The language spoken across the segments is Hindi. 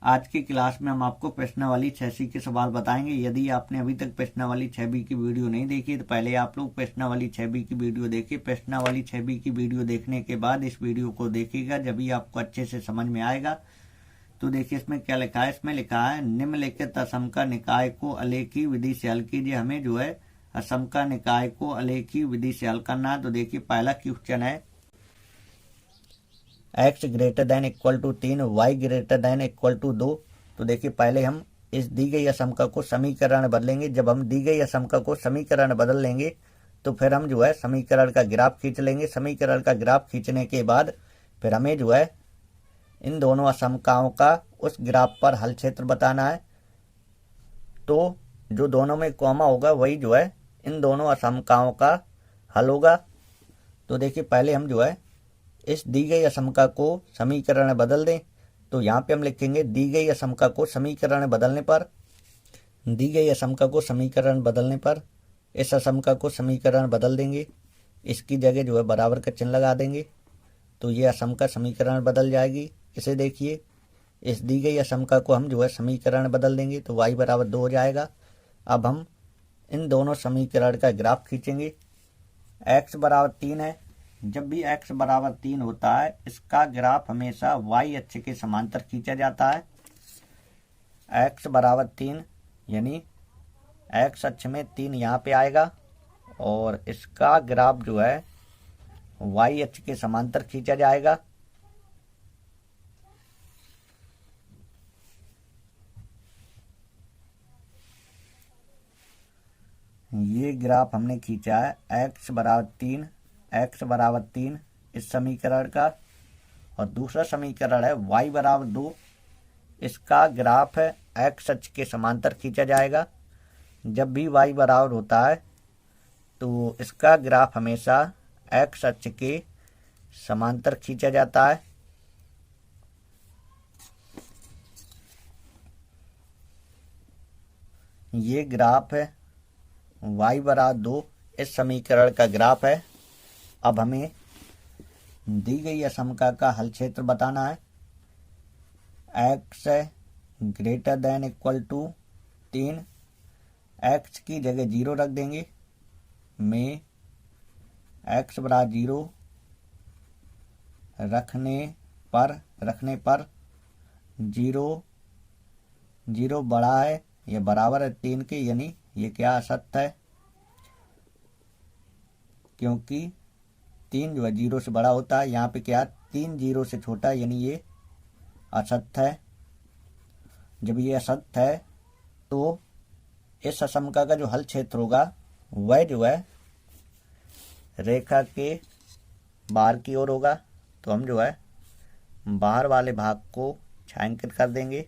आज की क्लास में हम आपको प्रश्नावली 6C के सवाल बताएंगे। यदि आपने अभी तक प्रश्नावली 6B की वीडियो नहीं देखी तो पहले आप लोग प्रश्नावली 6B की वीडियो देखिए। प्रश्नावली 6B की वीडियो देखने के बाद इस वीडियो को देखिएगा, जब भी आपको अच्छे से समझ में आएगा। तो देखिए इसमें क्या लिखा है। इसमें लिखा है निम्नलिखित असमका निकाय को अलेखी विधि से हल कीजिए। हमें जो है असमका निकाय को अलेखी विधि से हल करना है। तो देखिए पहला क्वेश्चन है x greater than equal to 3 y greater than equal to 2। तो देखिए पहले हम इस दी गई असमका को समीकरण बदलेंगे। जब हम दी गई असमका को समीकरण बदल लेंगे तो फिर हम जो है समीकरण का ग्राफ खींच लेंगे। समीकरण का ग्राफ खींचने के बाद फिर हमें जो है इन दोनों असमकाओं का उस ग्राफ पर हल क्षेत्र बताना है। तो जो दोनों में कॉमा होगा वही जो है इन दोनों असमकाओं का हल होगा। तो देखिए पहले हम जो है इस दी गई असमका को समीकरण में बदल दें। तो यहाँ पे हम लिखेंगे दी गई असमका को समीकरण बदलने पर, दी गई असमका को समीकरण बदलने पर इस असमका को समीकरण बदल देंगे। इसकी जगह जो है बराबर का चिन्ह लगा देंगे। तो ये असमका समीकरण बदल जाएगी। इसे देखिए इस दी गई असमका को हम जो है समीकरण बदल देंगे तो y बराबर 2 हो जाएगा। अब हम इन दोनों समीकरण का ग्राफ खींचेंगे। x बराबर 3 है। जब भी x बराबर 3 होता है इसका ग्राफ हमेशा y अक्ष के समांतर खींचा जाता है। x बराबर 3 यानी x अक्ष में 3 यहाँ पे आएगा और इसका ग्राफ जो है y अक्ष के समांतर खींचा जाएगा। ये ग्राफ हमने खींचा है x बराबर 3 इस समीकरण का, और दूसरा समीकरण है y बराबर 2। इसका ग्राफ है x अक्ष के समांतर खींचा जाएगा। जब भी y बराबर होता है तो इसका ग्राफ हमेशा x अक्ष के समांतर खींचा जाता है। ये ग्राफ है y बराबर 2 इस समीकरण का ग्राफ है। अब हमें दी गई असमका का हल क्षेत्र बताना है। x greater than equal to 3, x की जगह 0 रख देंगे। में x बराबर 0 रखने पर 0 बड़ा है ये बराबर है 3 के, यानी ये क्या असत्य है, क्योंकि 3 जो है 0 से बड़ा होता है। यहाँ पे क्या 3 0 से छोटा है, यानी ये असत्य है। जब ये असत्य है तो इस असमका का जो हल क्षेत्र होगा वह जो है रेखा के बाहर की ओर होगा। तो हम जो है बाहर वाले भाग को छायांकित कर देंगे।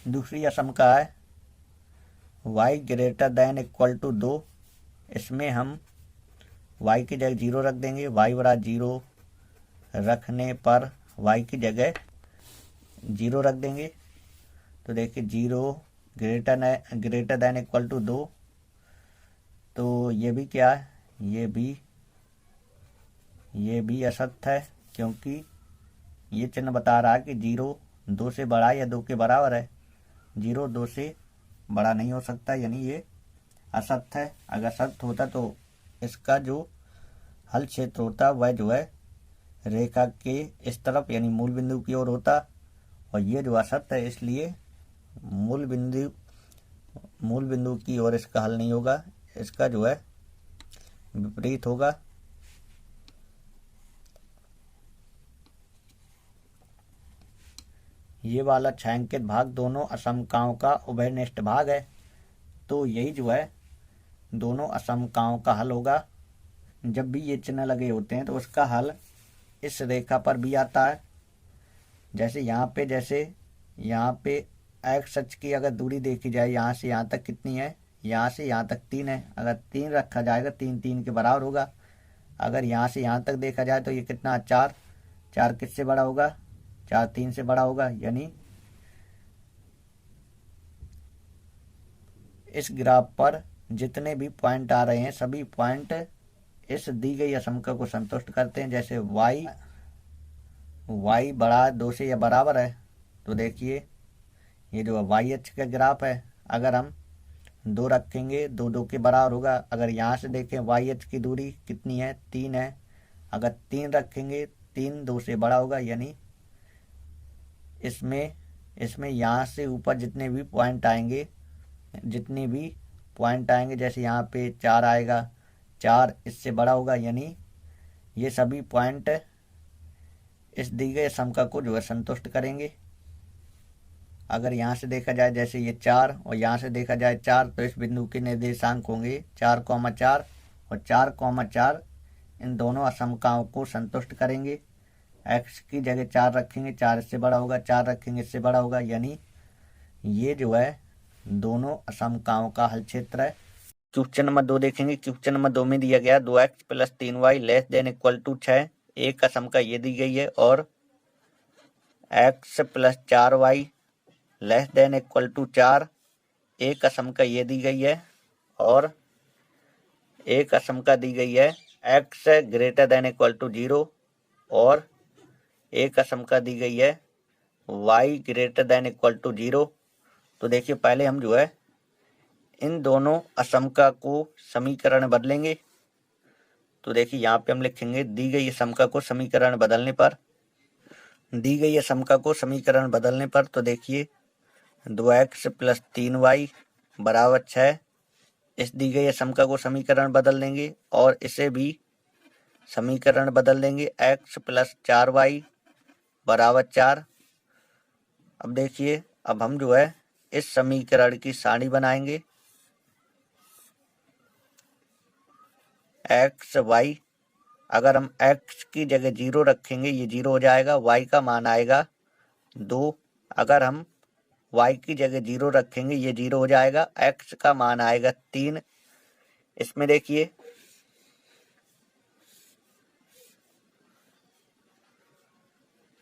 दूसरी असमका है y greater than equal to 2। इसमें हम y की जगह 0 रख देंगे। y बराबर 0 रखने पर y की जगह 0 रख देंगे। तो देखिए 0 ग्रेटर देन इक्वल टू 2। तो ये भी क्या है, ये भी असत्य है, क्योंकि ये चिन्ह बता रहा है कि 0 2 से बड़ा या 2 के बराबर है। 0 2 से बड़ा नहीं हो सकता, यानी ये असत्य है। अगर सत्य होता तो इसका जो हल क्षेत्र होता वह जो है रेखा के इस तरफ यानी मूल बिंदु की ओर होता, और ये जो असत्य है इसलिए मूल बिंदु की ओर इसका हल नहीं होगा, इसका जो है विपरीत होगा। ये वाला छायांकित भाग दोनों असमकाओं का उभयनिष्ठ भाग है। तो यही जो है दोनों असमकाओं का हल होगा। जब भी ये चिन्ह लगे होते हैं तो उसका हल इस रेखा पर भी आता है। जैसे यहाँ पे x अक्ष की अगर दूरी देखी जाए यहाँ से यहाँ तक कितनी है, यहाँ से यहाँ तक 3 है। अगर 3 रखा जाएगा 3 3 के बराबर होगा। अगर यहाँ से यहाँ तक देखा जाए तो ये कितना 4 किससे बड़ा होगा, 4 3 से बड़ा होगा। यानी इस ग्राफ पर जितने भी पॉइंट आ रहे हैं सभी पॉइंट इस दी गई असमका को संतुष्ट करते हैं। जैसे y बड़ा 2 से या बराबर है, तो देखिए ये जो वाई एच का ग्राफ है, अगर हम 2 रखेंगे 2 2 के बराबर होगा। अगर यहाँ से देखें वाई एच की दूरी कितनी है, 3 है। अगर 3 रखेंगे 3 2 से बड़ा होगा, यानी इसमें यहाँ से ऊपर जितने भी पॉइंट आएंगे, जैसे यहाँ पे 4 आएगा, 4 इससे बड़ा होगा, यानी ये सभी पॉइंट इस दी गए समका को जो है संतुष्ट करेंगे। अगर यहाँ से देखा जाए जैसे ये 4 और यहाँ से देखा जाए 4, तो इस बिंदु के निर्देशांक होंगे 4,4 और 4,4 इन दोनों असमकाओं को संतुष्ट करेंगे। x की जगह 4 रखेंगे, 4 इससे बड़ा होगा, 4 रखेंगे इससे बड़ा होगा, यानी ये जो है दोनों असमकाओं का हल क्षेत्र है। क्वेश्चन नंबर 2 देखेंगे। क्वेश्चन नंबर 2 में दिया गया 2x + 3y less than equal to 6, एक असमका ये दी गई है, और x + 4y less than equal to 4, एक असमका ये दी गई है, और एक असमका दी गई है x greater than equal to 0, और एक असमका दी गई है y greater than equal to 0। तो देखिए पहले हम जो है इन दोनों असमका को समीकरण बदलेंगे। तो देखिए यहाँ पे हम लिखेंगे दी गई असमका को समीकरण बदलने पर, तो देखिए 2x + 3y बराबर 6, इस दी गई असमका को समीकरण बदल देंगे और इसे भी समीकरण बदल देंगे, x + 4y बराबर 4। अब देखिए अब हम जो है इस समीकरण की सारणी बनाएंगे, x y, अगर हम x की जगह 0 रखेंगे ये 0 हो जाएगा, y का मान आएगा 2। अगर हम y की जगह 0 रखेंगे ये 0 हो जाएगा, x का मान आएगा 3। इसमें देखिए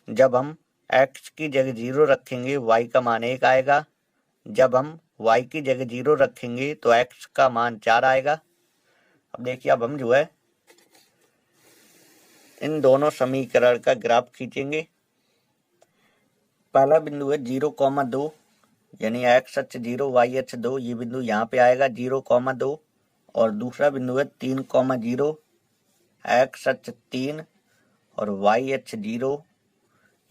जब हम x की जगह 0 रखेंगे y का मान 1 आएगा, जब हम y की जगह 0 रखेंगे तो x का मान 4 आएगा। अब देखिए अब हम जो है इन दोनों समीकरण का ग्राफ खींचेंगे। पहला बिंदु है 0,2, यानी x अक्ष 0 y अक्ष 2, ये बिंदु यहाँ पे आएगा 0,2, और दूसरा बिंदु है 3,0 x अक्ष 3 और y अक्ष 0,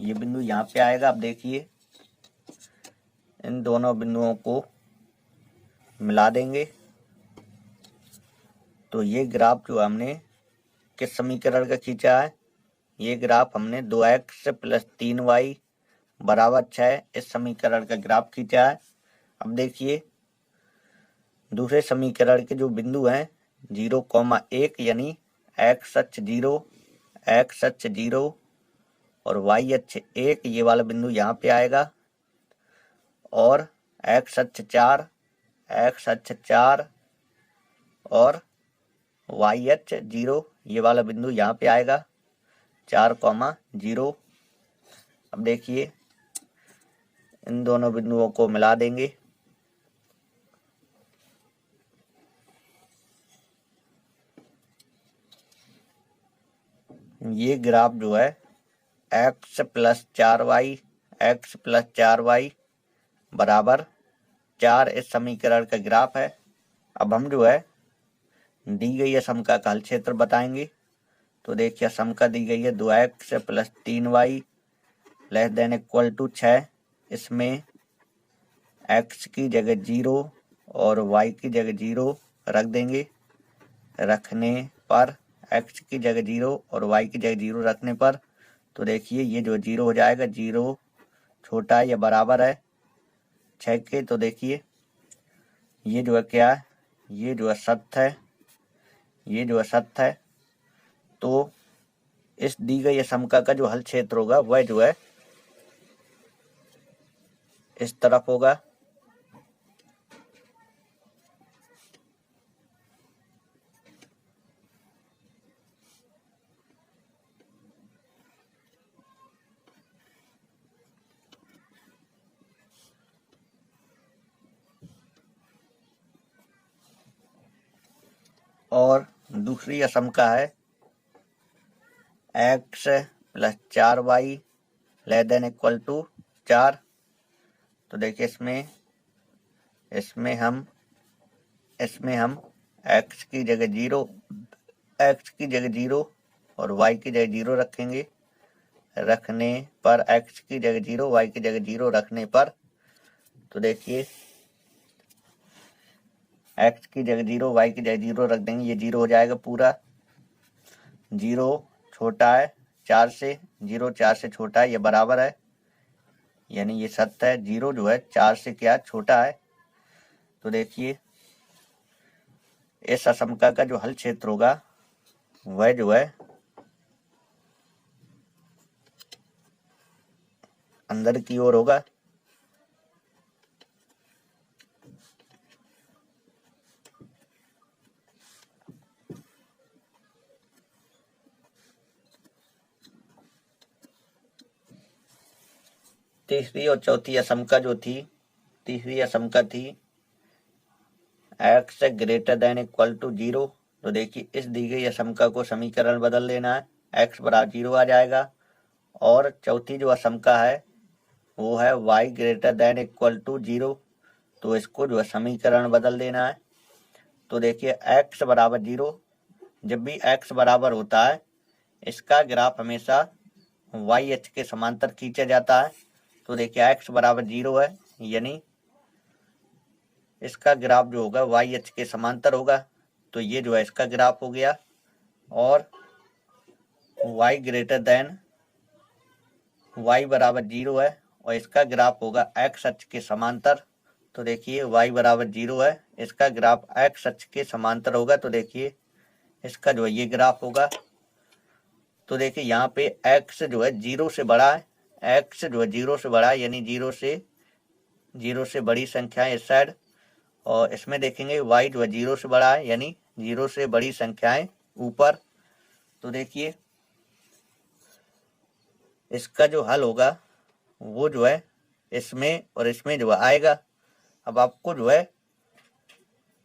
ये बिंदु यहाँ पे आएगा। अब देखिए इन दोनों बिंदुओं को मिला देंगे, तो ये ग्राफ जो हमने किस समीकरण का खींचा है, ये ग्राफ हमने 2x + 3y बराबर 6 इस समीकरण का ग्राफ खींचा है। अब देखिए दूसरे समीकरण के जो बिंदु हैं 0,1, यानी x अक्ष 0, x अक्ष 0 और y अक्ष 1, ये वाला बिंदु यहाँ पे आएगा, और x अक्ष 4, x अक्ष 4 और y अक्ष 0, ये वाला बिंदु यहाँ पे आएगा 4,0। अब देखिए इन दोनों बिंदुओं को मिला देंगे, ये ग्राफ जो है x + 4y बराबर 4 इस समीकरण का ग्राफ है। अब हम जो है दी गई असमका का हल क्षेत्र बताएंगे। तो देखिए असमका दी गई है 2x + 3y less than equal to 6, इसमें x की जगह 0 और y की जगह 0 रख देंगे। रखने पर x की जगह 0 और y की जगह 0 रखने पर, तो देखिए ये जो 0 हो जाएगा, 0 छोटा या बराबर है 6 के, तो देखिए ये जो है क्या है, ये जो है सत्य है, ये जो है सत्य है। तो इस दी गई असमका का जो हल क्षेत्र होगा वह जो है इस तरफ होगा। और दूसरी असमका है x + 4y less than equal to 4। तो देखिए इसमें हम x की जगह 0 और y की जगह 0 रखेंगे। रखने पर x की जगह 0 y की जगह 0 रखने पर तो देखिए x की जगह 0 y की जगह 0 रख देंगे, ये 0 हो जाएगा पूरा। 0 छोटा है 4 से, 0 4 से छोटा है, ये बराबर है, यानी ये सत्य है। 0 जो है 4 से क्या छोटा है। तो देखिए इस असमका का जो हल क्षेत्र होगा वह जो है अंदर की ओर होगा। तीसरी और चौथी असमका जो थी, तीसरी असमका थी x greater than equal to 0। तो देखिए इस दी गई असमका को समीकरण बदल लेना है, x बराबर 0 आ जाएगा। और चौथी जो असमका है वो है y greater than equal to 0। तो इसको जो है समीकरण बदल देना है। तो देखिए x बराबर 0, जब भी x बराबर होता है इसका ग्राफ हमेशा y अक्ष के समांतर खींचा जाता है। तो देखिए x बराबर 0 है, यानी इसका ग्राफ जो होगा y अक्ष के समांतर होगा। तो ये जो है इसका ग्राफ हो गया। और y ग्रेटर देन y बराबर 0 है और इसका ग्राफ होगा x अक्ष के समांतर। तो देखिए y बराबर 0 है, इसका ग्राफ x अक्ष के समांतर होगा। तो देखिए इसका जो है ये ग्राफ होगा। तो देखिए यहाँ पे x जो है 0 से बड़ा है, x जो है 0 से बड़ा है, यानी 0 से बड़ी संख्या है इस साइड। और इसमें देखेंगे y जो है 0 से बड़ा है, यानी 0 से बड़ी संख्याएं ऊपर। तो देखिए इसका जो हल होगा वो जो है इसमें और इसमें जो है आएगा। अब आपको जो है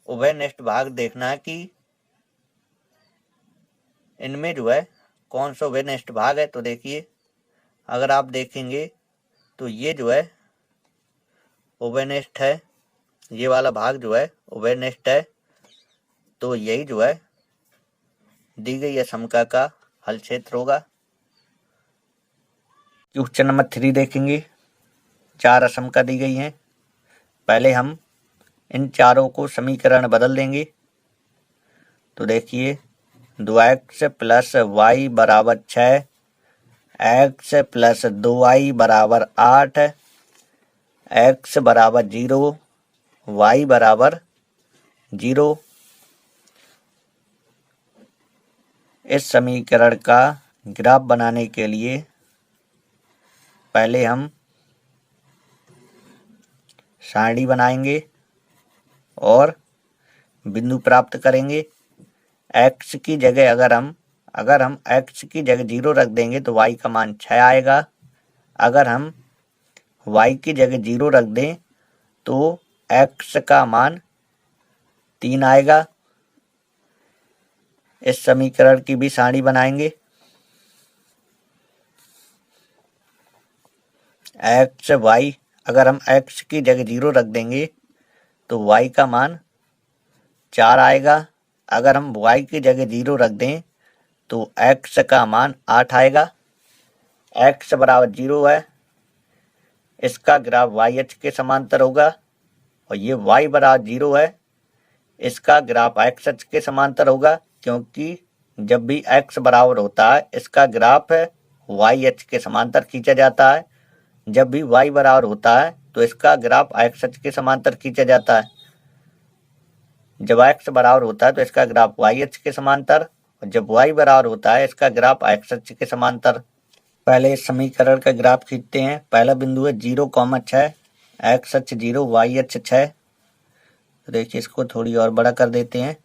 उभयनिष्ठ भाग देखना है कि इनमें जो है कौन सा उभयनिष्ठ भाग है। तो देखिए अगर आप देखेंगे तो ये जो है उभयनिष्ठ है, ये वाला भाग जो है उभयनिष्ठ है। तो यही जो है दी गई असमका का हल क्षेत्र होगा। क्वेश्चन नंबर 3 देखेंगे। 4 असमका दी गई हैं। पहले हम इन चारों को समीकरण बदल देंगे। तो देखिए 2x प्लस वाई बराबर 6, x प्लस 2y बराबर 8, x बराबर 0, y बराबर 0। इस समीकरण का ग्राफ बनाने के लिए पहले हम सारणी बनाएंगे और बिंदु प्राप्त करेंगे। x की जगह अगर हम x की जगह 0 रख देंगे तो y का मान 6 आएगा। अगर हम y की जगह 0 रख दें तो x का मान 3 आएगा। इस समीकरण की भी सारणी बनाएंगे। x y, अगर हम x की जगह 0 रख देंगे तो y का मान 4 आएगा। अगर हम y की जगह 0 रख दें तो x का मान 8 आएगा। x बराबर 0 है, इसका ग्राफ y अक्ष के समांतर होगा। और ये y बराबर 0 है, इसका ग्राफ x अक्ष के समांतर होगा, क्योंकि जब भी x बराबर होता है इसका ग्राफ y अक्ष के समांतर खींचा जाता है। जब भी y बराबर होता है तो इसका ग्राफ x अक्ष के समांतर खींचा जाता है। जब x बराबर होता है तो इसका ग्राफ y अक्ष के समांतर, और जब y बराबर होता है इसका ग्राफ x अक्ष के समांतर। पहले इस समीकरण का ग्राफ खींचते हैं। पहला बिंदु है 0,6, x अक्ष 0, y अक्ष 6। तो देखिए इसको थोड़ी और बड़ा कर देते हैं।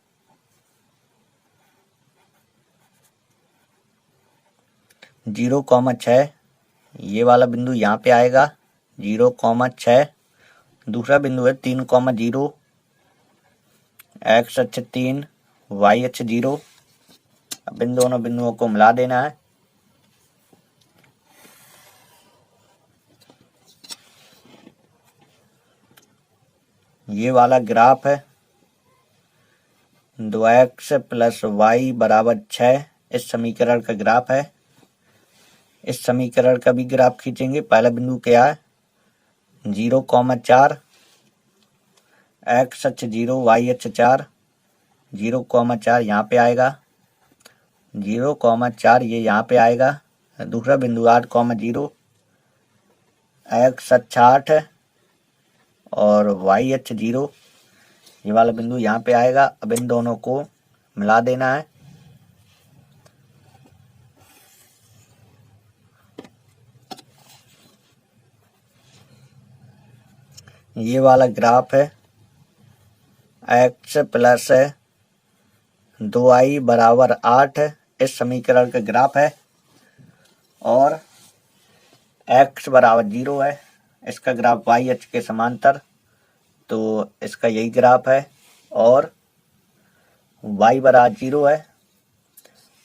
0,6 ये वाला बिंदु यहाँ पे आएगा 0,6। दूसरा बिंदु है 3,0, x अक्ष 3, y अक्ष 0। अब इन दोनों बिंदुओं को मिला देना है। ये वाला ग्राफ है 2x + y = 6, इस समीकरण का ग्राफ है। इस समीकरण का भी ग्राफ खींचेंगे। पहला बिंदु क्या है 0,4, x अक्ष 0 y अक्ष 4, 0,4 यहाँ पे आएगा, 0,4 ये यहाँ पे आएगा। दूसरा बिंदु 8,0, x अक्ष 8 और y अक्ष 0, ये वाला बिंदु यहाँ पे आएगा। अब इन दोनों को मिला देना है। ये वाला ग्राफ है x + 2y = 8, इस समीकरण का ग्राफ है। और x = 0 है, इसका ग्राफ y अक्ष के समांतर, तो इसका यही ग्राफ है। और y = 0 है,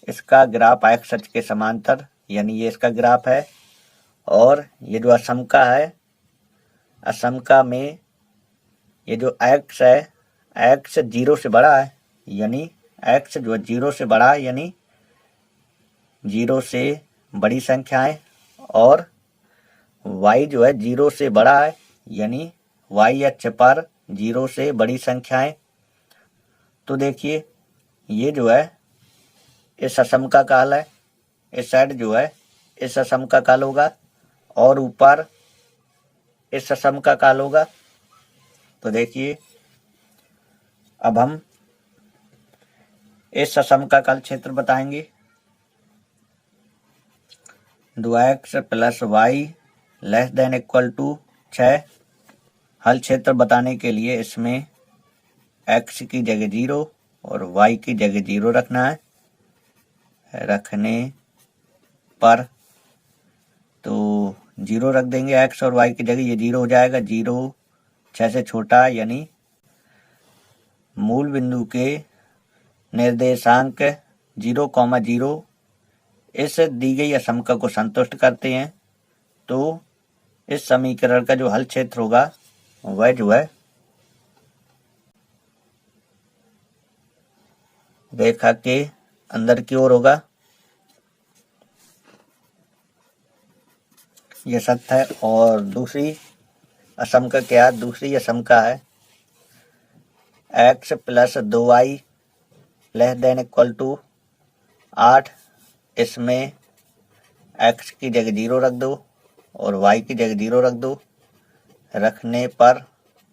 इसका ग्राफ x अक्ष के समांतर, यानी ये इसका ग्राफ है। और ये जो असमका है, असमका में ये जो x है, x 0 से बड़ा है, यानी x जो 0 से बड़ा है, यानी 0 से बड़ी संख्याएं, और y जो है 0 से बड़ा है, यानी y अक्ष पर 0 से बड़ी संख्याएं। तो देखिए ये जो है इस असमका का हल है, इस साइड जो है इस असमका का हल होगा, और ऊपर इस असमका का हल होगा। तो देखिए अब हम इस असमका का हल क्षेत्र बताएंगे। 2x + y ≤ 6, हल क्षेत्र बताने के लिए इसमें x की जगह 0 और y की जगह 0 रखना है। रखने पर तो 0 रख देंगे, x और y की जगह, ये 0 हो जाएगा। 0 6 से छोटा, यानी मूल बिंदु के निर्देशांक 0,0 इस दी गई असमका को संतुष्ट करते हैं। तो इस समीकरण का जो हल क्षेत्र होगा वह जो है रेखा के अंदर की ओर होगा। यह सत्य है। और दूसरी असमका क्या है? दूसरी असमका है x + 2y ≤ 8, इसमें x की जगह 0 रख दो और y की जगह 0 रख दो। रखने पर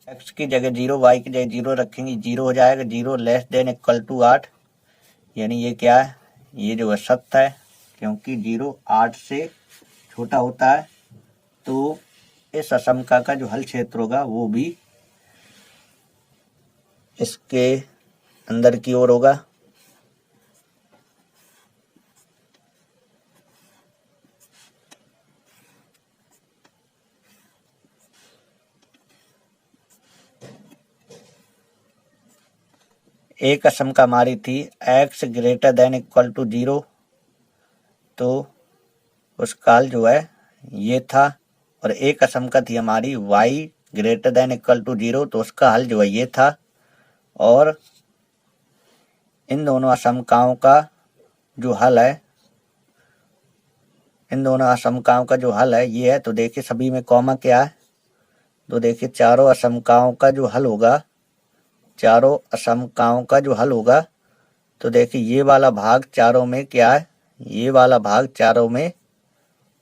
x की जगह 0, y की जगह 0 रखेंगे, 0 हो जाएगा। 0 ≤ 8, यानी ये क्या है? ये जो है सत्य है, क्योंकि 0 8 से छोटा होता है। तो इस असमका का जो हल क्षेत्र होगा वो भी इसके अंदर की ओर होगा। एक असमका हमारी थी x > 0, तो उसका हल जो है ये था। और एक असमका थी हमारी y > 0, तो उसका हल जो है ये था। और इन दोनों असमकाओं का जो हल है, इन दोनों असमकाओं का जो हल है ये है। तो देखिए सभी में कॉमा क्या है? तो देखिए चारों असमकाओं का जो हल होगा, चारों असमकाओं का जो हल होगा, तो देखिए ये वाला भाग चारों में क्या है? ये वाला भाग चारों में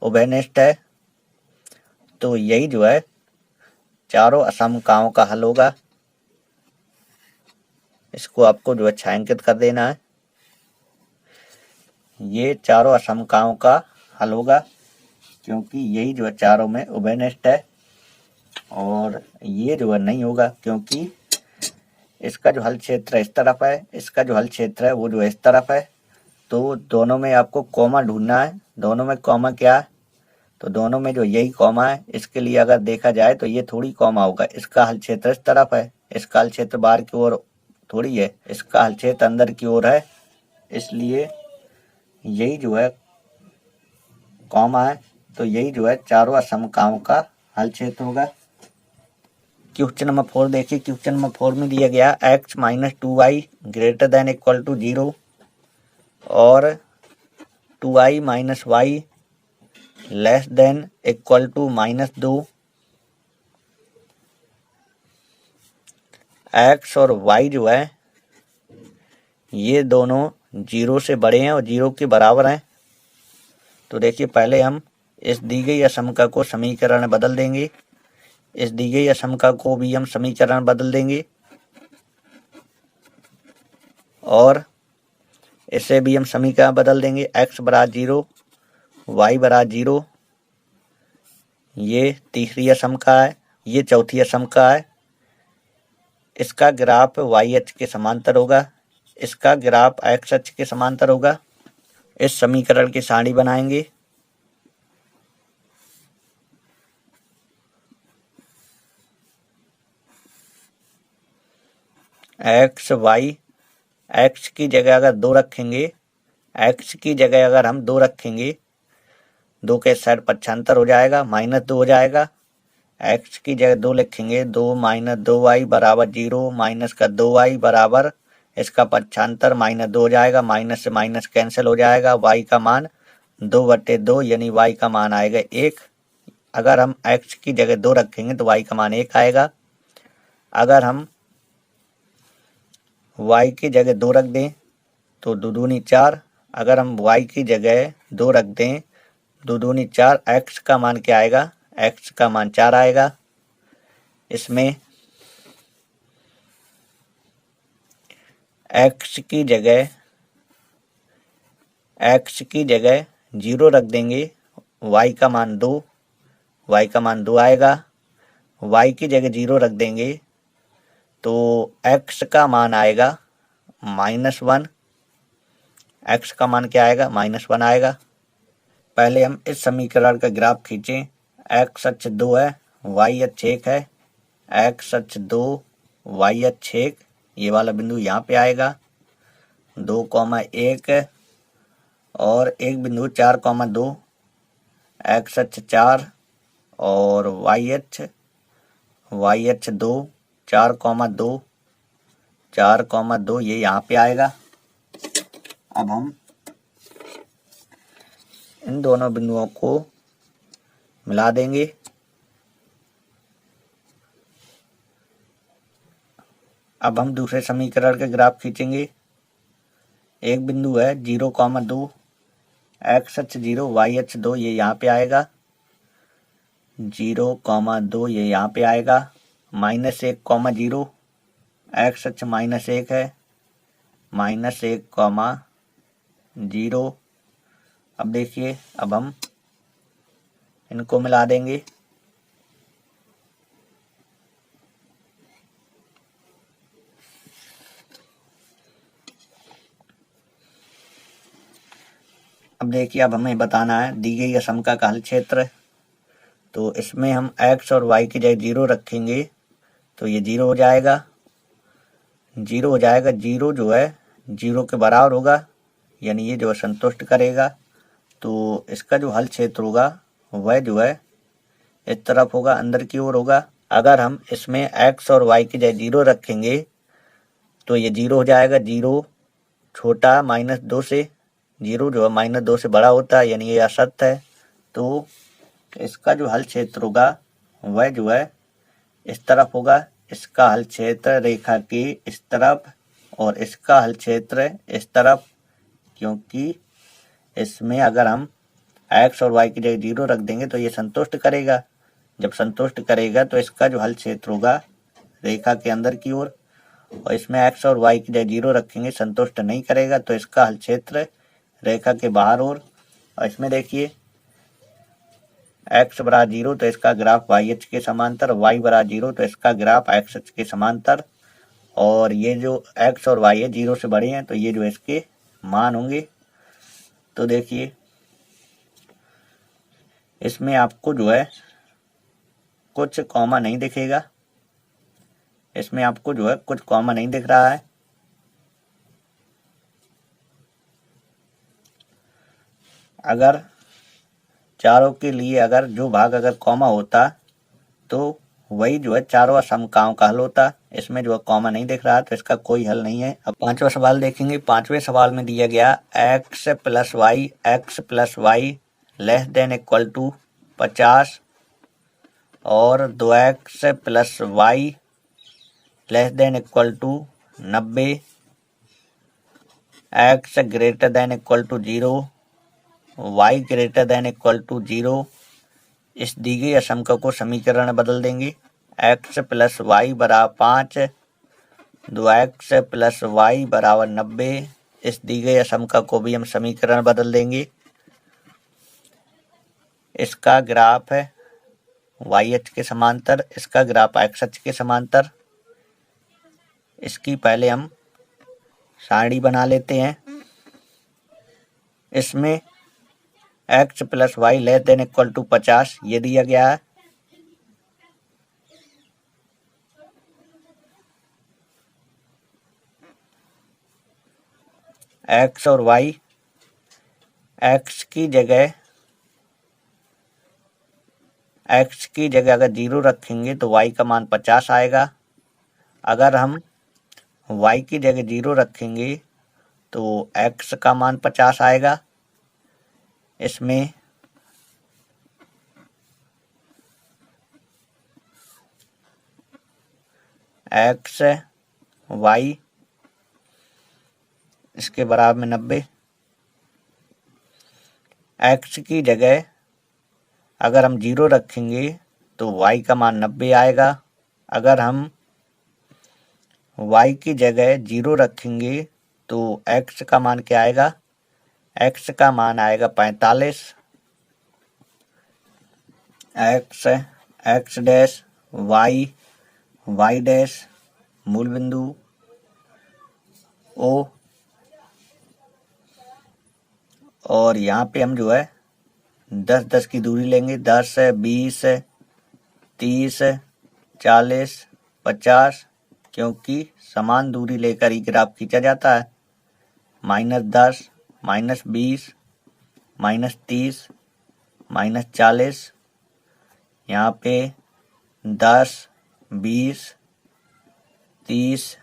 उभयनिष्ठ है। तो यही जो है चारों असमकाओं का हल होगा। इसको आपको जो है छायांकित कर देना है। ये चारों असमकाओं का हल होगा, क्योंकि यही जो है चारों में उभयनिष्ठ है। और ये जो है नहीं होगा, क्योंकि इसका जो हल क्षेत्र है इस तरफ है, इसका जो हल क्षेत्र है वो जो है इस तरफ है। तो दोनों में आपको कॉमा ढूंढना है। दोनों में कॉमा क्या है? तो दोनों में जो यही कॉमा है, इसके लिए अगर देखा जाए तो ये थोड़ी कॉमा होगा। इसका हल क्षेत्र इस तरफ है, इसका हल क्षेत्र बाहर की ओर थोड़ी है, इसका हल क्षेत्र अंदर की ओर है। इसलिए यही जो है कॉमा है। तो यही जो है चारों असमकाओं का हल क्षेत्र होगा। क्वेश्चन नंबर 4 देखिए। क्वेश्चन नंबर 4 में दिया गया x minus 2y greater than equal to 0 और 2y minus y less than equal to -2। x और y जो है ये दोनों 0 से बड़े हैं और 0 के बराबर हैं। तो देखिए पहले हम इस दी गई असमका को समीकरण में बदल देंगे। इस दी गई असमका को भी हम समीकरण बदल देंगे और इसे भी हम समीकरण बदल देंगे। x बराबर 0, y बराबर 0। ये तीसरी असमका है, ये चौथी असमका है। इसका ग्राफ y अक्ष के समांतर होगा, इसका ग्राफ x अक्ष के समांतर होगा। इस समीकरण की सारणी बनाएंगे। एक्स वाई, एक्स की जगह अगर 2 रखेंगे, एक्स की जगह अगर हम 2 रखेंगे, 2 के साइड पक्षांतर हो जाएगा, -2 हो जाएगा। एक्स की जगह 2 लिखेंगे, 2 माइनस 2y बराबर 0, माइनस का 2y बराबर इसका पक्षांतर -2 हो जाएगा, माइनस से माइनस कैंसिल हो जाएगा। y का मान 2/2 यानी y का मान आएगा 1। अगर हम x की जगह 2 रखेंगे तो y का मान 1 आएगा। अगर हम y की जगह 2 रख दें तो 2 दूनी 4। अगर हम y की जगह 2 रख दें 2 दूनी 4, x का मान क्या आएगा? x का मान 4 आएगा। इसमें x की जगह 0 रख देंगे, y का मान 2, y का मान 2 आएगा। y की जगह 0 रख देंगे तो x का मान आएगा -1। x का मान क्या आएगा? -1 आएगा। पहले हम इस समीकरण का ग्राफ खींचें। x अक्ष 2 है, y अक्ष 1 है। x अक्ष 2, y अक्ष 1, ये वाला बिंदु यहाँ पे आएगा 2,1 और एक बिंदु 4,2। x अक्ष 4 और y अक्ष 2, 4,2, 4,2 ये यहाँ पे आएगा। अब हम इन दोनों बिंदुओं को मिला देंगे। अब हम दूसरे समीकरण के ग्राफ खींचेंगे। एक बिंदु है 0,2, x अक्ष 0, y अक्ष 2, ये यहाँ पे आएगा 0,2, ये यहाँ पे आएगा। -1,0, x अक्ष -1 है, -1,0। अब देखिए, अब हम इनको मिला देंगे। अब देखिए, अब हमें बताना है दी गई असमका का हल क्षेत्र। तो इसमें हम x और y की जगह 0 रखेंगे तो ये 0 हो जाएगा, 0 हो जाएगा। 0 जो है 0 के बराबर होगा, यानी ये जो है संतुष्ट करेगा। तो इसका जो हल क्षेत्र होगा वह जो है इस तरफ होगा, अंदर की ओर होगा। अगर हम इसमें x और y की जगह 0 रखेंगे तो ये 0 हो जाएगा। 0 छोटा -2 से, 0 जो है -2 से बड़ा होता है, यानी ये असत्य है। तो इसका जो हल क्षेत्र होगा वह जो है इस तरफ होगा। इसका हल क्षेत्र रेखा की इस तरफ और इसका हल क्षेत्र इस तरफ, क्योंकि इसमें अगर हम x और y की जगह 0 रख देंगे तो ये संतुष्ट करेगा। जब संतुष्ट करेगा तो इसका जो हल क्षेत्र होगा रेखा के अंदर की ओर, और इसमें x और y की जगह 0 रखेंगे, संतुष्ट नहीं करेगा तो इसका हल क्षेत्र रेखा के बाहर ओर। और इसमें देखिए x बराबर 0 तो इसका ग्राफ y अक्ष के समांतर, y बराबर 0 तो इसका ग्राफ x अक्ष के समांतर। और ये जो x और y है 0 से बड़े हैं तो ये जो इसके मान होंगे। तो देखिए, इसमें आपको जो है कुछ कॉमा नहीं दिखेगा, इसमें आपको जो है कुछ कॉमा नहीं दिख रहा है। अगर चारों के लिए अगर जो भाग अगर कॉमा होता तो वही जो है चारों समकाओं का हल होता है। इसमें जो है कॉमा नहीं दिख रहा तो इसका कोई हल नहीं है। अब पांचवा सवाल देखेंगे। पांचवें सवाल में दिया गया x plus y less than equal to 50 और 2x plus y less than equal to 90, x greater than equal to 0, y greater than equal to 0। इस दी गई असमका को समीकरण में बदल देंगे। x प्लस वाई बराबर 5, 2x प्लस वाई बराबर 90। इस दी गई असमका को भी हम समीकरण बदल देंगे। इसका ग्राफ है वाई अक्ष के समांतर, इसका ग्राफ एक्स अक्ष के समांतर। इसकी पहले हम सारणी बना लेते हैं। इसमें x plus y less than equal to 50 ये दिया गया है। x और y, x की जगह अगर 0 रखेंगे तो y का मान 50 आएगा। अगर हम y की जगह 0 रखेंगे तो x का मान 50 आएगा। इसमें x y इसके बराबर में 90। x की जगह अगर हम 0 रखेंगे तो y का मान 90 आएगा। अगर हम y की जगह 0 रखेंगे तो x का मान क्या आएगा? x का मान आएगा 45। x डैश y डैश मूल बिंदु O, और यहाँ पे हम जो है 10-10 की दूरी लेंगे। 10, 20, 30, 40, 50, क्योंकि समान दूरी लेकर ही ग्राफ खींचा जाता है। -10, -20, -30, -40, यहाँ पे 10, 20, 30,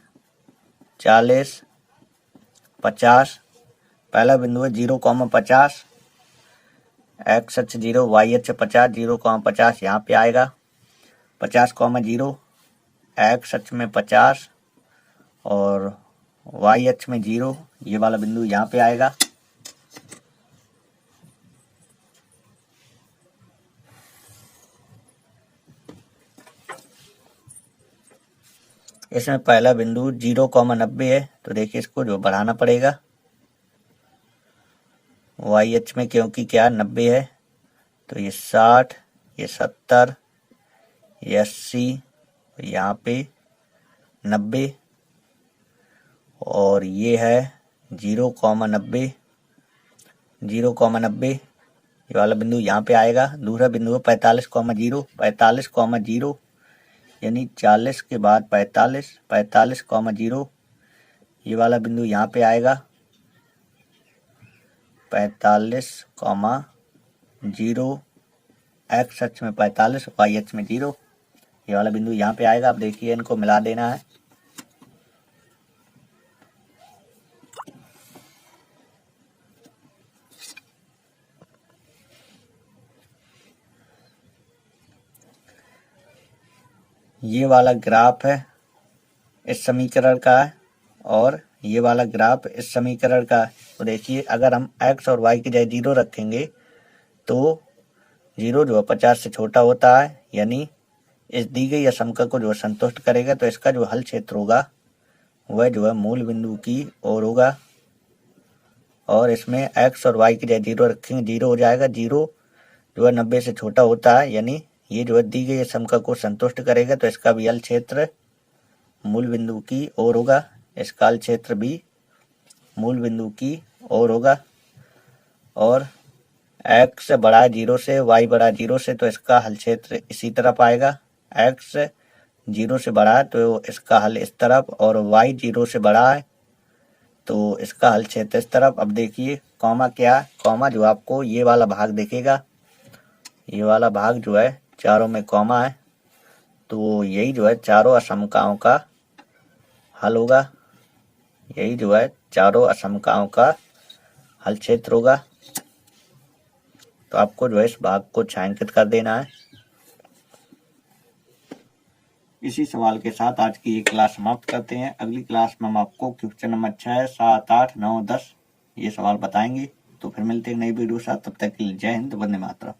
40, 50। पहला बिंदु है 0,50, x अक्ष 0, y अक्ष 50, 0,50 यहाँ पे आएगा। 50,0 x अक्ष में 50 और y अक्ष में 0, ये वाला बिंदु यहाँ पे आएगा। इसमें पहला बिंदु 0,90 है तो देखिए इसको जो बढ़ाना पड़ेगा। y अक्ष में क्योंकि क्या 90 है तो ये 60, ये 70, ये 80, यहाँ पे 90 और ये है 0,90। 0,90 ये वाला बिंदु यहाँ पे आएगा। दूसरा बिंदु है 45,0, 45,0 यानी 40 के बाद 45, 45,0 ये वाला बिंदु यहाँ पे आएगा। 45,0 x अक्ष में 45, y अक्ष में 0, ये वाला बिंदु यहाँ पे आएगा। अब देखिए इनको मिला देना है। ये वाला ग्राफ है इस समीकरण का है और ये वाला ग्राफ इस समीकरण का। तो देखिए अगर हम x और y की जगह 0 रखेंगे तो 0 जो है 50 से छोटा होता है, यानी इस दी गई असमका को जो संतुष्ट करेगा। तो इसका जो हल क्षेत्र होगा वह जो है मूल बिंदु की ओर होगा। और इसमें x और y की जगह 0 रखेंगे, 0 हो जाएगा। 0 जो है 90 से छोटा होता है, यानी ये जो है दी गई असमका को संतुष्ट करेगा। तो इसका भी हल क्षेत्र मूल बिंदु की ओर होगा। इसका हल क्षेत्र भी मूल बिंदु की ओर होगा। और x बड़ा 0 से, y बड़ा 0 से, तो इसका हल क्षेत्र इसी तरफ आएगा। x 0 से बड़ा है तो इसका हल इस तरफ, और y 0 से बड़ा है तो इसका हल क्षेत्र इस तरफ। अब देखिए कॉमा क्या है? कॉमा जो आपको ये वाला भाग दिखेगा, ये वाला भाग जो है चारों में कॉमा है। तो यही जो है चारों असमकाओं का हल होगा। यही जो है चारों असमकाओं का हल क्षेत्र होगा। तो आपको जो है इस भाग को छायांकित कर देना है। इसी सवाल के साथ आज की ये क्लास समाप्त करते हैं। अगली क्लास में हम आपको क्वेश्चन नंबर 6, 7, 8, 9, 10 ये सवाल बताएंगे। तो फिर मिलते हैं नई वीडियो साथ, तब तक के लिए जय हिंद, वंदे मातरम।